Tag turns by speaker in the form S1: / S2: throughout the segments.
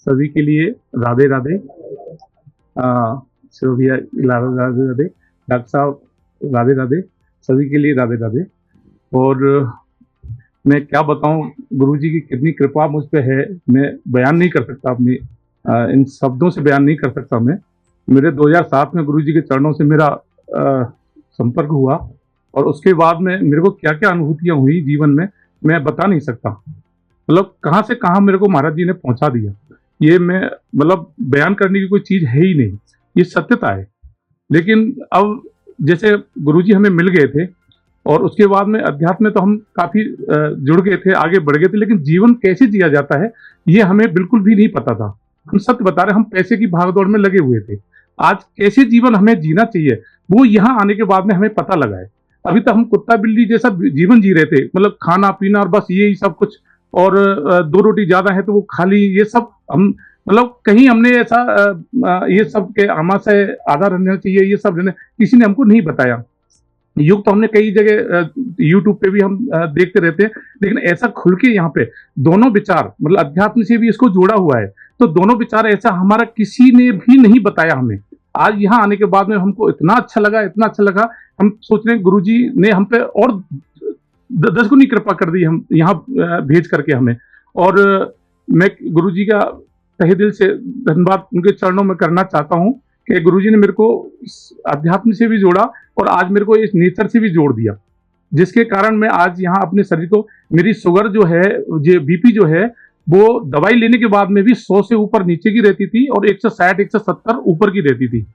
S1: सभी के लिए राधे राधे। भैया राधे राधे, डॉक्टर साहब राधे राधे, सभी के लिए राधे राधे। और मैं क्या बताऊं, गुरुजी की कितनी कृपा मुझ पे है, मैं बयान नहीं कर सकता, अपनी इन शब्दों से बयान नहीं कर सकता। मैं मेरे 2007 में गुरुजी के चरणों से मेरा संपर्क हुआ, और उसके बाद में मेरे को क्या क्या अनुभूतियां हुई जीवन में, मैं बता नहीं सकता। मतलब कहाँ से कहाँ मेरे को महाराज जी ने पहुंचा दिया, ये मैं मतलब बयान करने की कोई चीज है ही नहीं, ये सत्यता है। लेकिन अब जैसे गुरुजी हमें मिल गए थे, और उसके बाद में अध्यात्म में तो हम काफी जुड़ गए थे, आगे बढ़ गए थे, लेकिन जीवन कैसे जिया जाता है ये हमें बिल्कुल भी नहीं पता था। हम सत्य बता रहे, हम पैसे की भागदौड़ में लगे हुए थे। आज कैसे जीवन हमें जीना चाहिए वो यहाँ आने के बाद में हमें पता लगा है। अभी तक हम कुत्ता बिल्ली जैसा जीवन जी रहे थे, मतलब खाना पीना और बस यही सब कुछ, और 2 रोटी ज्यादा है तो वो खा ली, ये सब हम मतलब कहीं हमने ऐसा ये सब के आमाशय आधार रहना चाहिए, ये सब किसी ने हमको नहीं बताया। युग तो हमने कई जगह यूट्यूब पे भी हम देखते रहते हैं, लेकिन ऐसा खुल के यहाँ पे दोनों विचार, मतलब अध्यात्म से भी इसको जोड़ा हुआ है, तो दोनों विचार ऐसा हमारा किसी ने भी नहीं बताया हमें। आज यहाँ आने के बाद में हमको इतना अच्छा लगा, इतना अच्छा लगा, हम सोच रहे हैं गुरुजी ने हम पे और 10 गुनी कृपा कर दी हम यहाँ भेज करके हमें। और मैं गुरुजी का तहे दिल से धन्यवाद उनके चरणों में करना चाहता हूँ कि गुरुजी ने मेरे को अध्यात्म से भी जोड़ा, और आज मेरे को इस नेचर से भी जोड़ दिया, जिसके कारण मैं आज यहाँ अपने शरीर को, मेरी शुगर जो है, जो बीपी जो है, वो दवाई लेने के बाद में भी 100 से ऊपर नीचे की रहती थी, और 160 170 ऊपर की रहती थी।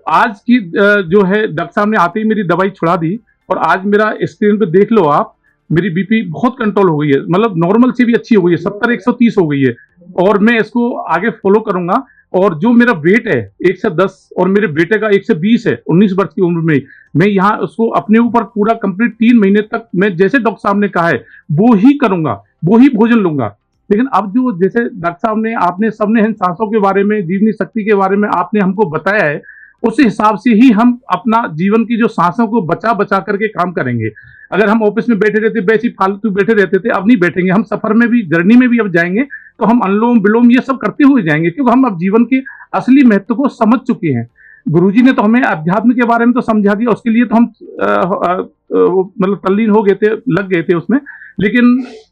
S1: आज की जो है डॉक्टर साहब ने आते ही मेरी दवाई छुड़ा दी, और आज मेरा स्क्रीन पे देख लो आप, मेरी बीपी बहुत कंट्रोल हो गई है, मतलब नॉर्मल से भी अच्छी हो गई है, 70 130 हो गई है। और मैं इसको आगे फॉलो करूंगा। और जो मेरा वेट है 110, और मेरे बेटे का 120 है 19 वर्ष की उम्र में, मैं यहाँ उसको अपने ऊपर पूरा कंप्लीट 3 महीने तक मैं जैसे डॉक्टर साहब ने कहा है वो ही करूंगा, वो ही भोजन लूंगा। लेकिन अब जो जैसे डॉक्टर साहब ने, आपने सबने इन सांसों के बारे में, जीवनी शक्ति के बारे में आपने हमको बताया है, उस हिसाब से ही हम अपना जीवन की जो सांसों को बचा बचा करके काम करेंगे। अगर हम ऑफिस में बैठे रहते, वैसे फालतू बैठे रहते थे, अब नहीं बैठेंगे। हम सफर में भी, जर्नी में भी अब जाएंगे तो हम अनुलोम विलोम ये सब करते हुए जाएंगे, क्योंकि हम अब जीवन के असली महत्व को समझ चुके हैं। गुरुजी ने तो हमें अध्यात्म के बारे में तो समझा दिया, उसके लिए तो हम मतलब तल्लीन हो गए थे, लग गए थे उसमें। लेकिन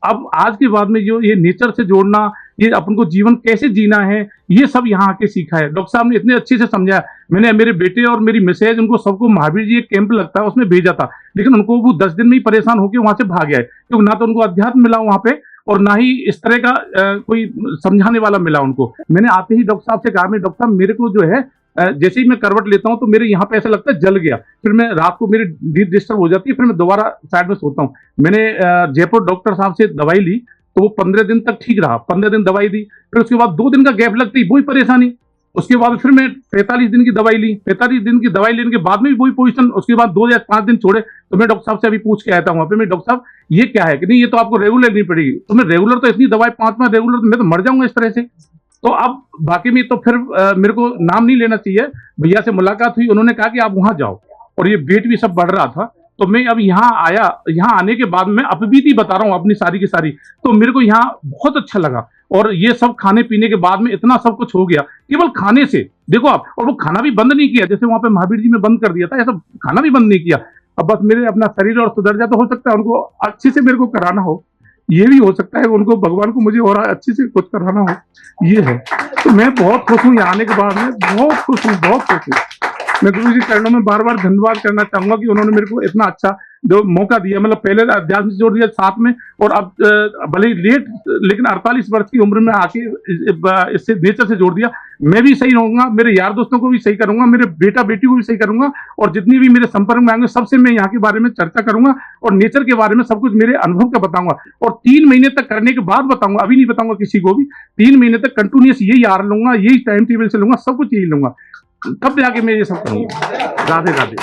S1: अब आज के बाद में जो ये नेचर से जोड़ना, ये अपन को जीवन कैसे जीना है, ये सब यहाँ आके सीखा है। डॉक्टर साहब ने इतने अच्छे से समझाया। मैंने मेरे बेटे और मेरी मिसेज, उनको सबको महावीर जी एक कैंप लगता है उसमें भेजा था, लेकिन उनको वो 10 दिन में ही परेशान होकर वहां से भाग गया है, क्योंकि ना तो उनको अध्यात्म मिला वहां पे, और ना ही इस तरह का कोई समझाने वाला मिला उनको। मैंने आते ही डॉक्टर साहब से कहा, मैं डॉक्टर साहब मेरे को जो है जैसे ही मैं करवट लेता हूँ तो मेरे यहाँ पे ऐसा लगता है जल गया, फिर मैं रात को मेरी नींद डिस्टर्ब हो जाती है, फिर मैं दोबारा साइड में सोता हूँ। मैंने जयपुर डॉक्टर साहब से दवाई ली तो वो 15 दिन तक ठीक रहा, 15 दिन दवाई दी, फिर उसके बाद 2 दिन का गैप लगती वही परेशानी। उसके बाद फिर मैं 45 दिन की दवाई ली, 45 दिन की दवाई लेने के बाद में भी वही पोजीशन। उसके बाद 2 या 5 दिन छोड़े तो मैं डॉक्टर साहब से अभी पूछ के आया था वहां पे, मैं डॉक्टर साहब ये क्या है, कि नहीं ये तो आपको रेगुलर लेनी पड़ेगी। तो मैं रेगुलर, तो इतनी दवाई 5 माह रेगुलर, तो मैं तो मर जाऊंगा इस तरह से। तो अब बाकी में तो फिर मेरे को नाम नहीं लेना चाहिए। भैया से मुलाकात हुई, उन्होंने कहा कि आप वहां जाओ, और ये वेट भी सब बढ़ रहा था। तो मैं अब यहाँ आया, यहाँ आने के बाद मैं अपबीती बता रहा हूँ अपनी सारी की सारी, तो मेरे को यहाँ बहुत अच्छा लगा। और ये सब खाने पीने के बाद में इतना सब कुछ हो गया केवल खाने से, देखो आप। और वो खाना भी बंद नहीं किया, जैसे वहां पे महावीर जी में बंद कर दिया था, ऐसा खाना भी बंद नहीं किया। अब बस मेरे अपना शरीर और सुधर जाए तो हो सकता है उनको अच्छे से मेरे को कराना हो, ये भी हो सकता है उनको, भगवान को मुझे और अच्छे से कुछ कराना हो, ये है। तो मैं बहुत खुश हूँ यहाँ आने के बाद में, बहुत खुश हूँ, बहुत खुश हूँ। मैं गुरु जी चरणों में बार बार धन्यवाद करना चाहूंगा कि उन्होंने मेरे को इतना अच्छा जो मौका दिया, मतलब पहले अध्यात्म से जोड़ दिया साथ में, और अब भले ही लेट, लेकिन 48 वर्ष की उम्र में आके इससे नेचर से जोड़ दिया। मैं भी सही रहूंगा, मेरे यार दोस्तों को भी सही करूंगा, मेरे बेटा बेटी को भी सही करूंगा, और जितनी भी मेरे संपर्क में आएंगे सबसे मैं यहाँ के बारे में चर्चा करूंगा, और नेचर के बारे में सब कुछ मेरे अनुभव का बताऊंगा। और 3 महीने तक करने के बाद बताऊंगा, अभी नहीं बताऊंगा किसी को भी। 3 महीने तक कंटिन्यूस यही आहार लूंगा, यही टाइम टेबल से लूंगा, सब कुछ यही लूंगा, तब जाके मैं ये सब करूंगा। राधे राधे।